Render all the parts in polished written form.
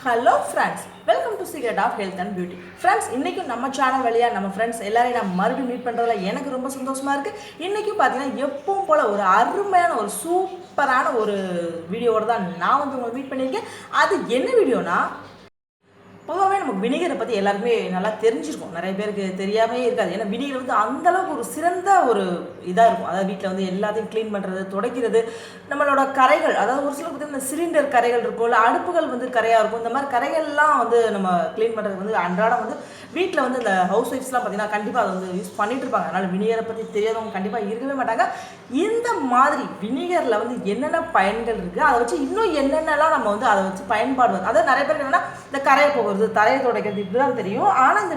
Hello friends, welcome to secret of health and beauty. Friends, இன்றைக்கும் நம்ம channel வழியாக நம்ம ஃப்ரெண்ட்ஸ் எல்லாரையும் நான் மறுபடியும் மீட் பண்ணுறதுல எனக்கு ரொம்ப சந்தோஷமாக இருக்குது. இன்றைக்கும் பார்த்தீங்கன்னா எப்பவும் போல் ஒரு அருமையான ஒரு சூப்பரான ஒரு வீடியோவோடு தான் நான் வந்து உங்களை மீட் பண்ணியிருக்கேன். அது என்ன வீடியோனா, பொதுவாகவே நமக்கு வினிகரை பற்றி எல்லாருக்குமே நல்லா தெரிஞ்சிருக்கும். நிறைய பேருக்கு தெரியாமே இருக்காது. ஏன்னா வினிகர் வந்து அந்தளவுக்கு ஒரு சிறந்த ஒரு இதாக இருக்கும். அதாவது வீட்டில் வந்து எல்லாத்தையும் க்ளீன் பண்ணுறது, துடைக்கிறது, நம்மளோட கரைகள், அதாவது ஒரு சில பார்த்தீங்கன்னா இந்த சிலிண்டர் கரைகள் இருக்கும், இல்லை அடுப்புகள் வந்து கரையாக இருக்கும். இந்த மாதிரி கரைகள்லாம் வந்து நம்ம க்ளீன் பண்ணுறதுக்கு வந்து அன்றாடம் வந்து வீட்டில் வந்து இந்த ஹவுஸ் ஒய்ஃப்ஸ்லாம் பார்த்தீங்கன்னா கண்டிப்பாக அதை வந்து யூஸ் பண்ணிட்டு இருப்பாங்க. அதனால் வினிகரை பற்றி தெரியாதவங்க கண்டிப்பாக இருக்கவே மாட்டாங்க. இந்த மாதிரி வினிகரில் வந்து என்னென்ன பயன்கள் இருக்குது, அதை வச்சு இன்னும் என்னென்னலாம் நம்ம வந்து அதை வச்சு பயன்பாடு, அதாவது நிறைய பேர் என்னென்னா இந்த கரையை போகிறது, தரையை துடைக்கிறது இப்படிதான் தெரியும். ஆனால் இந்த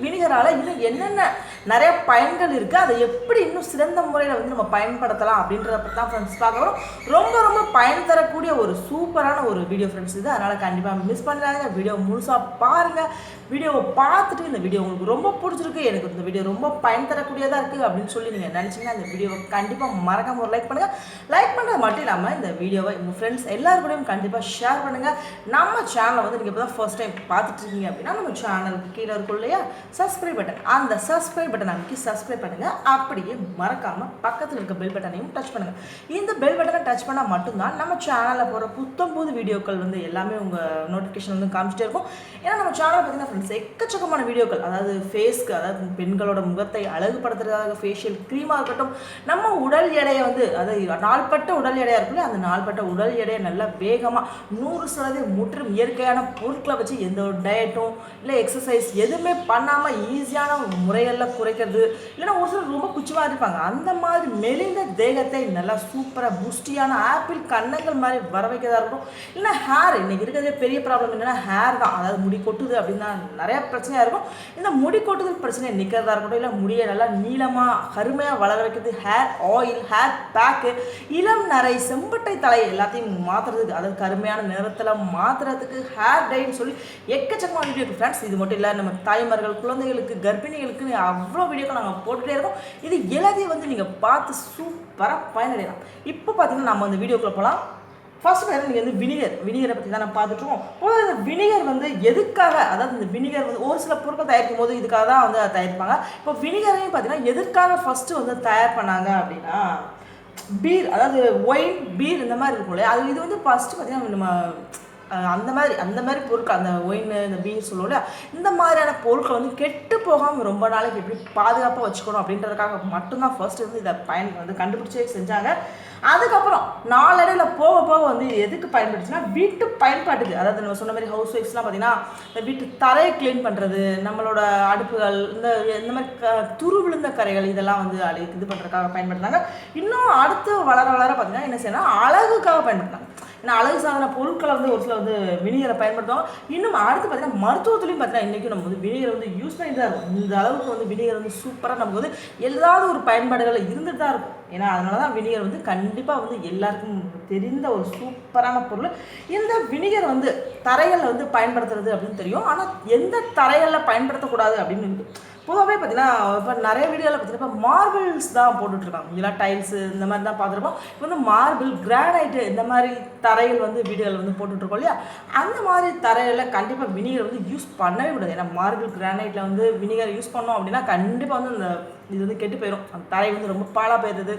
வினிகரால் இன்னும் என்னென்ன நிறைய பயன்கள் இருக்குது, அதை எப்படி இன்னும் சிறந்த முறையில் வந்து நம்ம பயன்படுத்தலாம் அப்படின்றத பற்றி தான் ஃப்ரெண்ட்ஸ் பார்க்குறோம். ரொம்ப ரொம்ப பயன் தரக்கூடிய ஒரு சூப்பரான ஒரு வீடியோ ஃப்ரெண்ட்ஸ் இது. அதனால் கண்டிப்பாக மிஸ் பண்ணுறாங்க, வீடியோ முழுசாக பாருங்கள். வீடியோவை பார்த்துட்டு இந்த வீடியோ உங்களுக்கு ரொம்ப பிடிச்சிருக்கு, எனக்கு இந்த வீடியோ ரொம்ப பயன் தரக்கூடியதாக இருக்குது அப்படின்னு சொல்லி நீங்கள் நினச்சிங்கன்னா இந்த வீடியோவை கண்டிப்பாக மறக்காம ஒரு லைக் பண்ணுங்கள். லைக் பண்ணுறது மட்டும் இல்லாமல் இந்த வீடியோவை உங்கள் ஃப்ரெண்ட்ஸ் எல்லாருக்கூடையும் கண்டிப்பாக ஷேர் பண்ணுங்கள். நம்ம சேனலை வந்து நீங்கள் இப்போ தான் ஃபர்ஸ்ட் டைம் பார்த்துட்டு இருக்கீங்க அப்படின்னா நம்ம சேனலுக்கு கீழே இருக்கும் இல்லையா சப்ஸ்கிரைப் பட்டன், அந்த சப்ஸ்கிரைப் பட்டன் அமைக்கி சப்ஸ்கிரைப் பண்ணுங்கள். அப்படியே மறக்காமல் பக்கத்தில் இருக்க பெல் பட்டனையும் டச் பண்ணுங்கள். இந்த பெல் பட்டனை டச் பண்ணால் மட்டும்தான் நம்ம சேனலில் போகிற புத்தம்புது வீடியோக்கள் வந்து எல்லாமே உங்கள் நோட்டிஃபிகேஷன் வந்து காமிச்சிட்டே இருக்கும். ஏன்னா நம்ம சேனலில் பார்த்தீங்கன்னா ஃப்ரெண்ட்ஸ் எக்கச்சக்கமான வீடியோக்கள், அதாவது ஃபேஸ்க்கு, அதாவது பெண்களோட முகத்தை அழகுபடுத்துறதுக்காக ஃபேஷியல் க்ரீமாக இருக்கட்டும், நம்ம உடல் எடையை வந்து அதாவது நாள்பட்ட உடல் எடையாக இருக்குல்ல, அந்த நாள்பட்ட உடல் எடையை நல்லா வேகமாக 100% முற்றும் இயற்கையான பொருட்களை வச்சு எந்த ஒரு டயட்டும் இல்லை எக்ஸசைஸ் எதுவுமே பண்ணாமல் ஈஸியான முறைகளில் குறைக்கிறது, இல்லைன்னா ஒரு சிலர் ரொம்ப குச்சிவாக இருப்பாங்க, அந்த மாதிரி மெலிந்த தேகத்தை நல்லா சூப்பராக புஷ்டியான ஆப்பிள் கண்ணங்கள் மாதிரி வர வைக்கிறதா இருக்கும். இல்லைன்னா ஹேர், இன்றைக்கி இருக்கிறதே பெரிய ப்ராப்ளம் என்னென்னா ஹேர் தான். அதாவது முடி கொட்டுது அப்படின்னா நிறையா பிரச்சனையாக இருக்கும். இந்த முடி கொட்டுதல் பிரச்சனையை நிற்கிறதா இருக்கட்டும், இல்லை முடியை நல்லா நீளமாக கருமையாக வளர வைக்கிறது, ஹேர் ஆயில், ஹேர் பேக்கு, இளம் நரை, செம்பட்டை தலை எல்லாத்தையும் மாற்றுறதுக்கு, அதாவது கருமையான நிறத்தில் மாற்றுறதுக்கு ஹேர் டைன்னு சொல்லி எக்கச்சக்கமான வீடியோ இருக்குது ஃப்ரெண்ட்ஸ். இது மட்டும் இல்லை, நம்ம தாய்மார்கள், குழந்தைகளுக்கு, கர்ப்பிணிகளுக்கு அவ்வளோ வீடியோக்கள் நாங்கள் போட்டுகிட்டே இருக்கோம். இது எல்லாத்தையும் வந்து நீங்கள் பார்த்து சூப்பராக பயனடையலாம். இப்போ பார்த்தீங்கன்னா நம்ம அந்த வீடியோக்குள்ளே போகலாம். ஃபர்ஸ்ட் பேர் நீங்கள் வந்து வினிகரை பற்றி தான் நம்ம பார்த்துட்ருக்கோம். பொதுவாக இந்த வினிகர் வந்து எதுக்காக, அதாவது இந்த வினிகர் வந்து ஒரு சில பொருட்கள் தயாரிக்கும் போது இதுக்காக தான் வந்து தயாரிப்பாங்க. இப்போ வினிகரையும் பார்த்தீங்கன்னா எதுக்காக ஃபஸ்ட்டு வந்து தயார் பண்ணாங்க அப்படின்னா, பீர், அதாவது ஒயின், பீர் இந்த மாதிரி இருக்கும் இல்லையா, அது இது வந்து ஃபஸ்ட்டு பார்த்தீங்கன்னா நம்ம அந்த மாதிரி பொருட்கள், அந்த ஒயின், இந்த பீர் சொல்லுவோம்ல, இந்த மாதிரியான பொருட்கள் வந்து கெட்டு போகாமல் ரொம்ப நாளைக்கு எப்படி பாதுகாப்பாக வச்சுக்கணும் அப்படின்றதுக்காக மட்டும்தான் ஃபர்ஸ்ட் வந்து இதை வந்து கண்டுபிடிச்சே செஞ்சாங்க. அதுக்கப்புறம் நாளடைவில் போக போக வந்து இது எதுக்கு பயன்படுச்சுன்னா வீட்டு பயன்பாட்டுக்கு, அதாவது நம்ம சொன்ன மாதிரி ஹவுஸ் ஒய்ஃப்ஸ்லாம் பார்த்தீங்கன்னா இந்த வீட்டு தரையை க்ளீன் பண்ணுறது, நம்மளோட அடுப்புகள், இந்த மாதிரி துரு விழுந்த கரைகள் இதெல்லாம் வந்து இது பண்ணுறதுக்காக பயன்படுத்தினாங்க. இன்னும் அடுத்து வளர வளர பார்த்தீங்கன்னா என்ன செய்யணும், அழகுக்காக பயன்படுத்தினாங்க. ஏன்னா அழகு சாதன பொருட்களை வந்து ஒரு சில வந்து வினிகரை பயன்படுத்துவாங்க. இன்னும் அடுத்து பார்த்தீங்கன்னா மருத்துவத்துலையும் பார்த்தீங்கன்னா இன்றைக்கும் நம்ம வந்து வினிகரை வந்து யூஸ் பண்ணி தான் இருக்கும். இந்த அளவுக்கு வந்து வினிகர் வந்து சூப்பராக நமக்கு வந்து ஏதாவது ஒரு பயன்பாடுகள் இருந்துட்டு தான் இருக்கும். ஏன்னா அதனால தான் வினிகர் வந்து கண்டிப்பாக வந்து எல்லாருக்கும் தெரிந்த ஒரு சூப்பரான பொருள். இந்த வினிகர் வந்து தரைகளில் வந்து பயன்படுத்துறது அப்படின்னு தெரியும். ஆனால் எந்த தரைகளில் பயன்படுத்தக்கூடாது அப்படின்னு இருக்குது. பொதுவாகவே பார்த்தீங்கன்னா இப்போ நிறைய வீடியோவில் பார்த்தீங்கன்னா இப்போ மார்பிள்ஸ் தான் போட்டுட்ருக்காங்க, இதெல்லாம் டைல்ஸு இந்த மாதிரி தான் பார்த்துருப்போம். இப்போ வந்து மார்பிள், கிரானைட்டு இந்த மாதிரி தரைகள் வந்து வீடியோவில் வந்து போட்டுட்ருக்கோம் இல்லையா, அந்த மாதிரி தரையில் கண்டிப்பாக வினிகர் வந்து யூஸ் பண்ணவே கூடாது. ஏன்னா மார்பிள், கிரானைட்டில் வந்து வினிகர் யூஸ் பண்ணோம் அப்படின்னா கண்டிப்பாக வந்து அந்த இது வந்து கெட்டு போயிடும். அந்த தரை வந்து ரொம்ப பாலாக போயிடுது,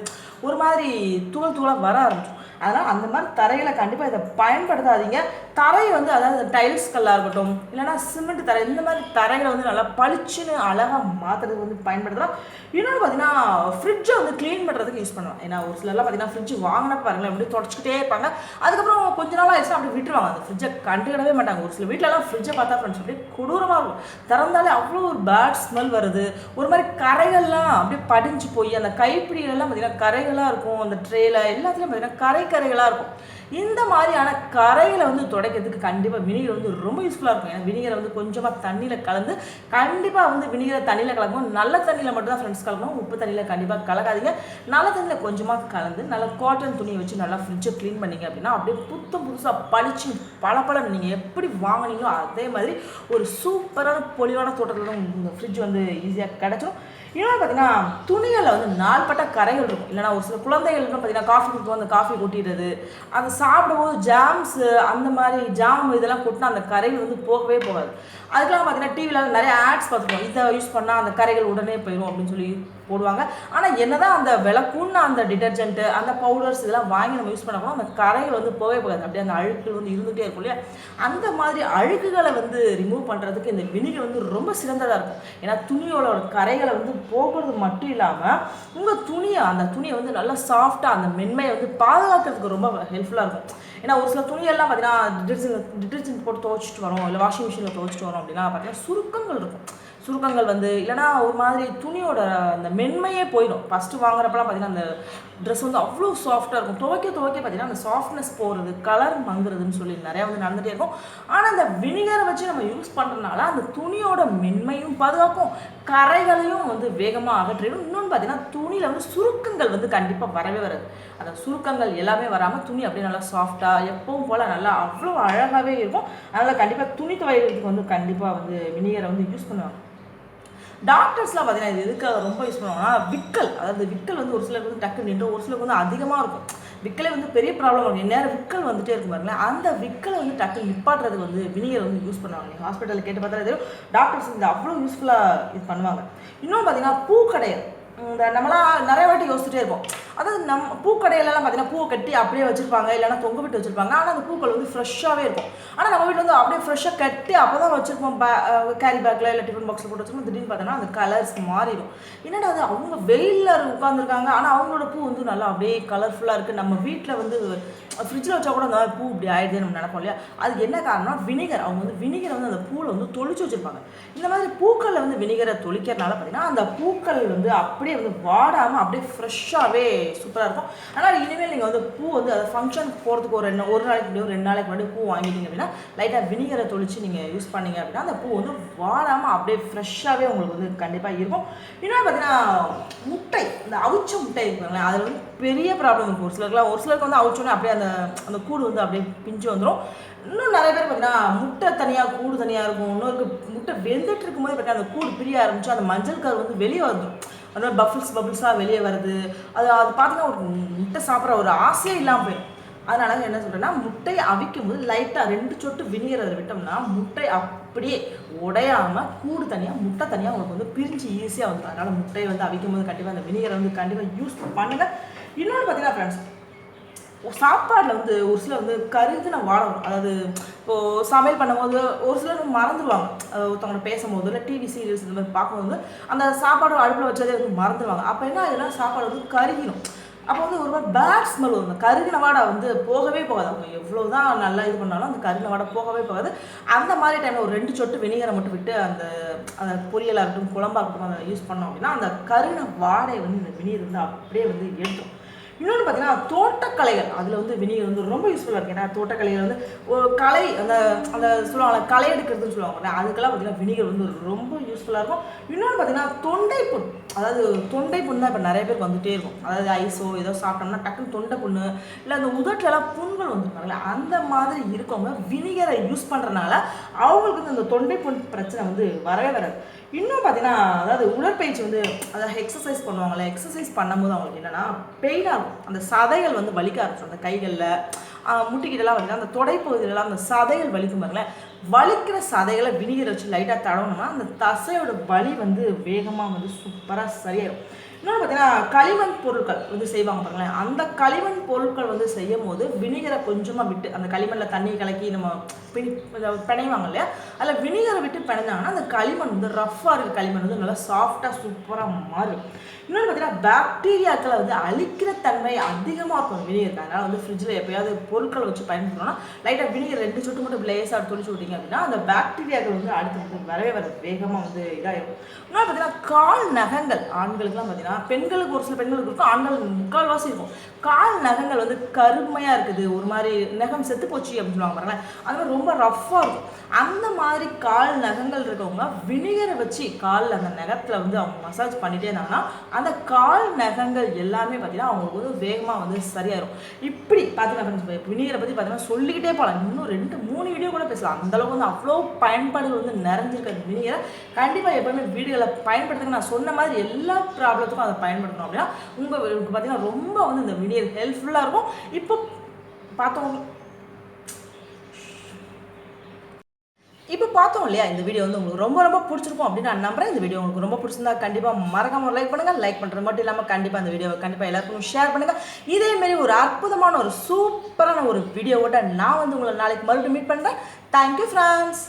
ஒரு மாதிரி தூளாக வர ஆரம்பிச்சிடும். அதனால் அந்த மாதிரி தரைகளை கண்டிப்பாக இதை பயன்படுத்தாதீங்க. தரையை வந்து அதாவது டைல்ஸ் கல்லாக இருக்கட்டும், இல்லைனா சிமெண்ட் தரை, இந்த மாதிரி தரைகளை வந்து நல்லா பளிச்சுன்னு அழகாக மாற்றுறதுக்கு வந்து பயன்படுத்தலாம். இன்னொன்று பார்த்தீங்கன்னா ஃப்ரிட்ஜை வந்து க்ளீன் பண்ணுறதுக்கு யூஸ் பண்ணலாம். ஏன்னா ஒரு சிலர்லாம் பார்த்தீங்கன்னா ஃப்ரிட்ஜ் வாங்கின பாருங்களேன் அப்படி தொடச்சிக்கிட்டே இருப்பாங்க, அதுக்கப்புறம் கொஞ்ச நாள் ஆயிடுச்சுன்னா அப்படி விட்டுருவாங்க, அந்த ஃப்ரிட்ஜை கண்டுக்கிடவே மாட்டாங்க. ஒரு சில வீட்டிலலாம் ஃப்ரிட்ஜை பார்த்தா ஃப்ரெண்ட்ஸ் அப்படியே கொடூரமாக இருக்கும். திறந்தாலே அவ்வளோ ஒரு பேட் ஸ்மெல் வருது, ஒரு மாதிரி கரைகள்லாம் அப்படியே படிஞ்சு போய் அந்த கைப்பிடிகளெல்லாம் பார்த்தீங்கன்னா கரைகளாக இருக்கும், அந்த ட்ரேல எல்லாத்துலேயும் பார்த்தீங்கன்னா கரைகளாக இருக்கும். இந்த மாதிரியான கரைகளை வந்து துடைக்கிறதுக்கு கண்டிப்பாக வினிகர் வந்து ரொம்ப யூஸ்ஃபுல்லாக இருக்கும். ஏன்னா வினிகரை வந்து கொஞ்சமாக தண்ணியில் கலந்து, கண்டிப்பாக வந்து வினிகரை தண்ணியில் கலக்கணும், நல்ல தண்ணியில் மட்டும் தான் ஃப்ரெண்ட்ஸ் கலக்கணும், உப்பு தண்ணியில் கண்டிப்பாக கலக்காதீங்க. நல்ல தண்ணியில் கொஞ்சமாக கலந்து நல்லா காட்டன் துணியை வச்சு நல்லா ஃப்ரிட்ஜை க்ளீன் பண்ணிங்க அப்படின்னா அப்படியே புதுசாக பளிச்சு பல நீங்கள் எப்படி வாங்கினீங்களோ அதே மாதிரி ஒரு சூப்பரான பொலிவான தோட்டத்தில் தான் உங்கள் ஃப்ரிட்ஜ் வந்து ஈஸியாக கிடச்சிடும். இன்னொன்று பார்த்தீங்கன்னா துணிகளில் வந்து நாள்பட்ட கரைகள் இருக்கும். இல்லைனா ஒரு சில குழந்தைகளுக்கு பார்த்தீங்கன்னா காஃபி கொடுத்து அந்த காஃபி கொட்டிடுறது, அதை சாப்பிடும்போது ஜாம்ஸு அந்த மாதிரி ஜாம் இதெல்லாம் கொட்டினா அந்த கரைகள் வந்து போகவே போகாது. அதுக்கெல்லாம் பார்த்தீங்கன்னா டிவியில் நிறைய ஆட்ஸ் பார்த்துருக்கோம், இதை யூஸ் பண்ணால் அந்த கரைகள் உடனே போயிடும் அப்படின்னு சொல்லி போடுவாங்க. ஆனால் என்னதான் அந்த விளக்குன்னு அந்த டிட்டர்ஜென்ட்டு அந்த பவுடர்ஸ் இதெல்லாம் வாங்கி நம்ம யூஸ் பண்ண அந்த கரைகள் வந்து போகவே போகாது. அப்படியே அந்த அழுக்குகள் வந்து இருந்துகிட்டே இருக்கும் இல்லையா? அந்த மாதிரி அழுக்குகளை வந்து ரிமூவ் பண்ணுறதுக்கு இந்த வினிகர் வந்து ரொம்ப சிறந்ததாக இருக்கும். ஏன்னா துணியோட கரைகளை வந்து போகிறது மட்டும் இல்லாமல் உங்கள் அந்த துணியை வந்து நல்லா சாஃப்டாக அந்த மென்மையை வந்து பாதுகாக்கிறதுக்கு ரொம்ப ஹெல்ப்ஃபுல்லாக இருக்கும். ஏன்னா ஒரு சில துணியெல்லாம் பார்த்தீங்கன்னா டிட்டர்ஜென்ட் போட்டு துவைச்சிட்டு வரோம், இல்லை வாஷிங் மிஷினில் துவைச்சிட்டு வரோம் அப்படின்னா பார்த்தீங்கன்னா சுருக்கங்கள் இருக்கும். சுருக்கங்கள் வந்து இல்லைனா ஒரு மாதிரி துணியோட அந்த மென்மையே போயிடும். ஃபஸ்ட்டு வாங்குறப்பெல்லாம் பார்த்தீங்கன்னா அந்த ட்ரெஸ் வந்து அவ்வளோ சாஃப்டாக இருக்கும். துவைக்க பார்த்தீங்கன்னா அந்த சாஃப்ட்னஸ் போகிறது, கலர் மங்குறதுன்னு சொல்லி நிறையா வந்து நடந்துகிட்டே இருக்கும். ஆனால் அந்த வினிகரை வச்சு நம்ம யூஸ் பண்ணுறதுனால அந்த துணியோட மென்மையும் பாதுகாக்கும், கரைகளையும் வந்து வேகமாக அகற்றிடும். இன்னொன்று பார்த்தீங்கன்னா துணியில் வந்து சுருக்கங்கள் வந்து கண்டிப்பாக வரவே வராது. அந்த சுருக்கங்கள் எல்லாமே வராமல் துணி அப்படியே நல்லா சாஃப்டாக எப்பவும் போல் நல்லா அவ்வளோ அழகாகவே இருக்கும். அதனால் கண்டிப்பாக துணி துவைக்கிறதுக்கு வந்து கண்டிப்பாக வந்து வினிகரை வந்து யூஸ் பண்ணுவாங்க. டாக்டர்ஸ்லாம் பார்த்தீங்கன்னா இது எதுக்காக ரொம்ப யூஸ் பண்ணுவாங்கன்னா விக்கல், அதாவது விக்கல் வந்து ஒரு சிலருக்கு வந்து டக்கு நின்று ஒரு சிலருக்கு வந்து அதிகமாக இருக்கும். விக்கலே வந்து பெரிய ப்ராப்ளம் இருக்கும். நேரம் விக்கல் வந்துட்டே இருக்கும் பாருங்களேன். அந்த விக்கலை வந்து டக்கு நிப்பாட்டுறதுக்கு வந்து வினிகர் வந்து யூஸ் பண்ணுவாங்க. நீங்கள் ஹாஸ்பிட்டலில் கேட்டு பார்த்தா தெரியும், டாக்டர்ஸ் இந்த அவ்வளோ யூஸ்ஃபுல்லாக இது பண்ணுவாங்க. இன்னொன்று பார்த்தீங்கன்னா பூக்கடையல், இந்த நம்மளாம் நிறைய வாட்டி யோசிச்சுட்டே இருப்போம். அதாவது நம்ம பூக்கடையிலலாம் பார்த்தீங்கன்னா பூவை கட்டி அப்படியே வச்சுருப்பாங்க, இல்லைனா தொங்க விட்டு வச்சுருப்பாங்க. ஆனால் அந்த பூக்கள் வந்து ஃப்ரெஷ்ஷாகவே இருக்கும். ஆனால் நம்ம வீட்டில் வந்து அப்படியே ஃப்ரெஷ்ஷாக கட்டி அப்போ தான் வச்சுருப்போம், கேரி பேக்கில் இல்லை டிஃபன் பாக்ஸில் போட்டு வச்சுருப்போம். திடீர்னு பார்த்தோன்னா அந்த கலர்ஸ் மாறிடும். என்னடா அது அவங்க வெயிலில் உட்காந்துருக்காங்க, ஆனால் அவங்களோட பூ வந்து நல்லா அப்படியே கலர்ஃபுல்லாக இருக்குது. நம்ம வீட்டில் வந்து ஃப்ரிட்ஜில் வச்சா கூட அந்த பூ இப்படி ஆயிடுது நம்ம நினைப்போம் இல்லையா? அது என்ன காரணம்? வினிகர். அவங்க வந்து வினிகரை வந்து அந்த பூவில் வந்து தொளிச்சு வச்சுருப்பாங்க. இந்த மாதிரி பூக்களில் வந்து வினிகரை தொளிக்கிறதுனால பார்த்தீங்கன்னா அந்த பூக்கள் வந்து அப்படியே வந்து வாடாமல் அப்படியே ஃப்ரெஷ்ஷாகவே சூப்பராக இருக்கும். ஆனால் இனிமேல் நீங்கள் வந்து பூ வந்து அதை ஃபங்க்ஷனுக்கு போகிறதுக்கு ஒரு நாளைக்கு முன்னாடி 2 நாளைக்கு முன்னாடி பூ வாங்கிட்டீங்க அப்படின்னா லைட்டாக வினிகரை தொளிச்சு நீங்கள் யூஸ் பண்ணீங்க அப்படின்னா அந்த பூ வந்து வாடாமல் அப்படியே ஃப்ரெஷ்ஷாகவே உங்களுக்கு வந்து கண்டிப்பாக இருக்கும். இன்னொன்று பார்த்தீங்கன்னா முட்டை, இந்த அவிச்ச முட்டை இருப்பாங்களே, அதில் வந்து பெரிய ப்ராப்ளம் இருக்கும். ஒரு சிலருக்கு வந்து அவிச்சோன்னே அப்படியே அந்த கூடு வந்து அப்படியே பிஞ்சு வந்துடும். இன்னும் நிறைய பேர் பார்த்தீங்கன்னா முட்டை தனியாக கூடு தனியாக இருக்கும். இன்னொரு முட்டை வெந்துட்டு இருக்கும்போது பார்த்தீங்கன்னா அந்த கூடு பிரிய ஆரம்பிச்சு அந்த மஞ்சள் கரு வந்து வெளியே வந்துடும். அதனால் பபிள்ஸாக வெளியே வருது. அது பார்த்தீங்கன்னா ஒரு முட்டை சாப்பிட்ற ஒரு ஆசையே இல்லாமல் போயிடும். அதனால என்ன சொல்கிறேன்னா முட்டையை அவிக்கும் போது லைட்டாக 2 சொட்டு வினிகர் அதை விட்டோம்னா முட்டை அப்படியே உடையாமல் கூடு தனியாக முட்டை தனியாக உங்களுக்கு வந்து பிரிஞ்சு ஈஸியாக வந்துடும். அதனால் முட்டையை வந்து அவிக்கும் போது கண்டிப்பாக அந்த வினிகரை வந்து கண்டிப்பாக யூஸ் பண்ணுங்கள். இன்னொன்று பார்த்தீங்கன்னா ஃப்ரெண்ட்ஸ், சாப்பாடில் வந்து ஒரு சிலர் வந்து கருதுன வாடை வரும். அதாவது இப்போது சமையல் பண்ணும்போது ஒரு சிலர் மறந்துடுவாங்க, ஒருத்தவங்க பேசும்போது இல்லை டிவி சீரியல்ஸ் இந்த மாதிரி பார்க்கும்போது அந்த சாப்பாடு அடுப்பில் வச்சதே வந்து மறந்துடுவாங்க. அப்போ என்ன ஆகுதுன்னா சாப்பாடு வந்து கருகிடும். அப்போ வந்து ஒரு மாதிரி பேட் ஸ்மெல் வரும். கருகின வாடை வந்து போகவே போகாது. அவங்க எவ்வளோ தான் நல்லா இது பண்ணாலும் அந்த கருகின வாடை போகவே போகாது. அந்த மாதிரி டைமில் ஒரு 2 சொட்டு வினிகரை மட்டும் விட்டு அந்த பொரியலாக இருக்கட்டும் குழம்பாக இருக்கட்டும் அதை யூஸ் பண்ணோம் அப்படின்னா அந்த கருகின வாடை வந்து இந்த வினிகர் வந்து அப்படியே வந்து எடுத்துரும். இன்னொன்று பார்த்தீங்கன்னா தோட்டக்கலைகள், அதில் வந்து வினிகர் வந்து ரொம்ப யூஸ்ஃபுல்லாக இருக்குது. ஏன்னா தோட்டக்கலைகள் வந்து ஒரு கலை அந்த சொல்லுவாங்க களை எடுக்கிறதுன்னு சொல்லுவாங்க, அதுக்கெல்லாம் பார்த்தீங்கன்னா வினிகர் வந்து ரொம்ப யூஸ்ஃபுல்லாக இருக்கும். இன்னொன்று பார்த்தீங்கன்னா தொண்டை புண், அதாவது தொண்டை புண் தான் இப்போ நிறைய பேருக்கு வந்துகிட்டே இருக்கும். அதாவது ஐஸோ ஏதோ சாப்பிட்டோம்னா டக்குன்னு தொண்டை புண்ணு இல்லை அந்த உதட்டிலலாம் புண்கள் வந்துருப்பாங்களே, அந்த மாதிரி இருக்கவங்க வினிகரை யூஸ் பண்ணுறதுனால அவங்களுக்கு வந்து அந்த தொண்டை புண் பிரச்சனை வந்து வரவே வராது. இன்னும் பார்த்தீங்கன்னா அதாவது உடற்பயிற்சி வந்து அதாவது எக்ஸசைஸ் பண்ணுவாங்கள்ல, எக்ஸசைஸ் பண்ணும்போது அவங்களுக்கு என்னென்னா பெயினாக இருக்கும். அந்த சதைகள் வந்து வலிக்க ஆரம்பிச்சிடும். அந்த கைகளில் முட்டிக்கிட்டலாம் வந்து அந்த தொடைப்பகுதியிலலாம் அந்த சதைகள் வலிக்கும் பாருங்களேன். வலிக்கிற சதைகளை வினிகர் வச்சு லைட்டாக தடவணும்னா அந்த தசையோட வலி வந்து வேகமாக வந்து சூப்பராக சரியாயிடும். இன்னொன்று பார்த்தீங்கன்னா களிமண் பொருட்கள் வந்து செய்வாங்க பாருங்களேன். அந்த களிமண் பொருட்கள் வந்து செய்யும் போது வினிகரை கொஞ்சமாக விட்டு அந்த களிமண்ணில் தண்ணியை கலக்கி நம்ம பிணைவாங்க இல்லையா, அதில் வினிகரை விட்டு பிணைஞ்சாங்கன்னா அந்த களிமண் வந்து ரஃப்பாக இருக்க களிமண் வந்து நல்லா சாஃப்டாக சூப்பராக மாறும். இன்னொன்று பார்த்தீங்கன்னா பாக்டீரியாக்களை வந்து அழிக்கிற தன்மை அதிகமாக இருக்கும் வினிகர். அதனால் வந்து ஃப்ரிட்ஜில் எப்போயாவது பொருட்களை வச்சு பயன்படுத்தணும்னா லைட்டாக வினிகர் 2 சொட்டு மட்டும் லேசாக தொளிச்சு விட்டீங்க அப்படின்னா அந்த பாக்டீரியாக்கள் வந்து அடுத்து வந்து வரவே வேகமாக வந்து இதாகிடும். இன்னொன்று பார்த்தீங்கன்னா கால் நகங்கள், ஆண்களுக்குலாம் பார்த்தீங்கன்னா பார்த்தீங்கன்னா பெண்களுக்கு ஒரு சில பெண்களுக்கு இருக்கும், ஆண்கள் முக்கால்வாசி இருக்கும். கால் நகங்கள் வந்து கருமையாக இருக்குது, ஒரு மாதிரி நகம் செத்து போச்சு அப்படின்னு சொல்லுவாங்க பாருங்களேன், அது மாதிரி ரொம்ப ரஃப்பாக இருக்கும். அந்த மாதிரி கால் நகங்கள் இருக்கவங்க வினிகரை வச்சு காலில் அந்த நகத்தில் வந்து அவங்க மசாஜ் பண்ணிகிட்டே இருந்தாங்கன்னா அந்த கால் நகங்கள் எல்லாமே பார்த்தீங்கன்னா அவங்களுக்கு வந்து வேகமாக வந்து சரியாயிரும். இப்படி பார்த்தீங்கன்னா வினிகரை பற்றி பார்த்தீங்கன்னா சொல்லிக்கிட்டே போகலாம், இன்னும் 2-3 வீடியோ கூட பேசலாம். அந்தளவுக்கு வந்து அவ்வளோ பயன்பாடுகள் வந்து நிறைஞ்சிருக்க வினிகரை கண்டிப்பாக எப்போவுமே வீடுகளை பயன்படுத்துங்க. நான் சொன்ன மாதிரி எல்லா ப்ராப்ளத்துக்கும் அதை பயன்படுத்தணும் அப்படின்னா உங்களுக்கு பார்த்தீங்கன்னா ரொம்ப வந்து இந்த வினிகர் ஹெல்ப்ஃபுல்லாக இருக்கும். இப்போ பார்த்தோம் இல்லையா, இந்த வீடியோ வந்து உங்களுக்கு ரொம்ப ரொம்ப பிடிச்சிருக்கும் அப்படின்னு நான் நம்புறேன். இந்த வீடியோ உங்களுக்கு ரொம்ப பிடிச்சிருந்தா கண்டிப்பாக மறக்காம லைக் பண்ணுங்கள். லைக் பண்ணுறது மட்டும் இல்லாமல் கண்டிப்பாக இந்த வீடியோவை கண்டிப்பாக எல்லாருக்கும் ஷேர் பண்ணுங்கள். இதேமாரி ஒரு அற்புதமான ஒரு சூப்பரான ஒரு வீடியோவோட நான் வந்து உங்களை நாளைக்கு மறுபடியும் மீட் பண்ணுறேன். Thank you friends.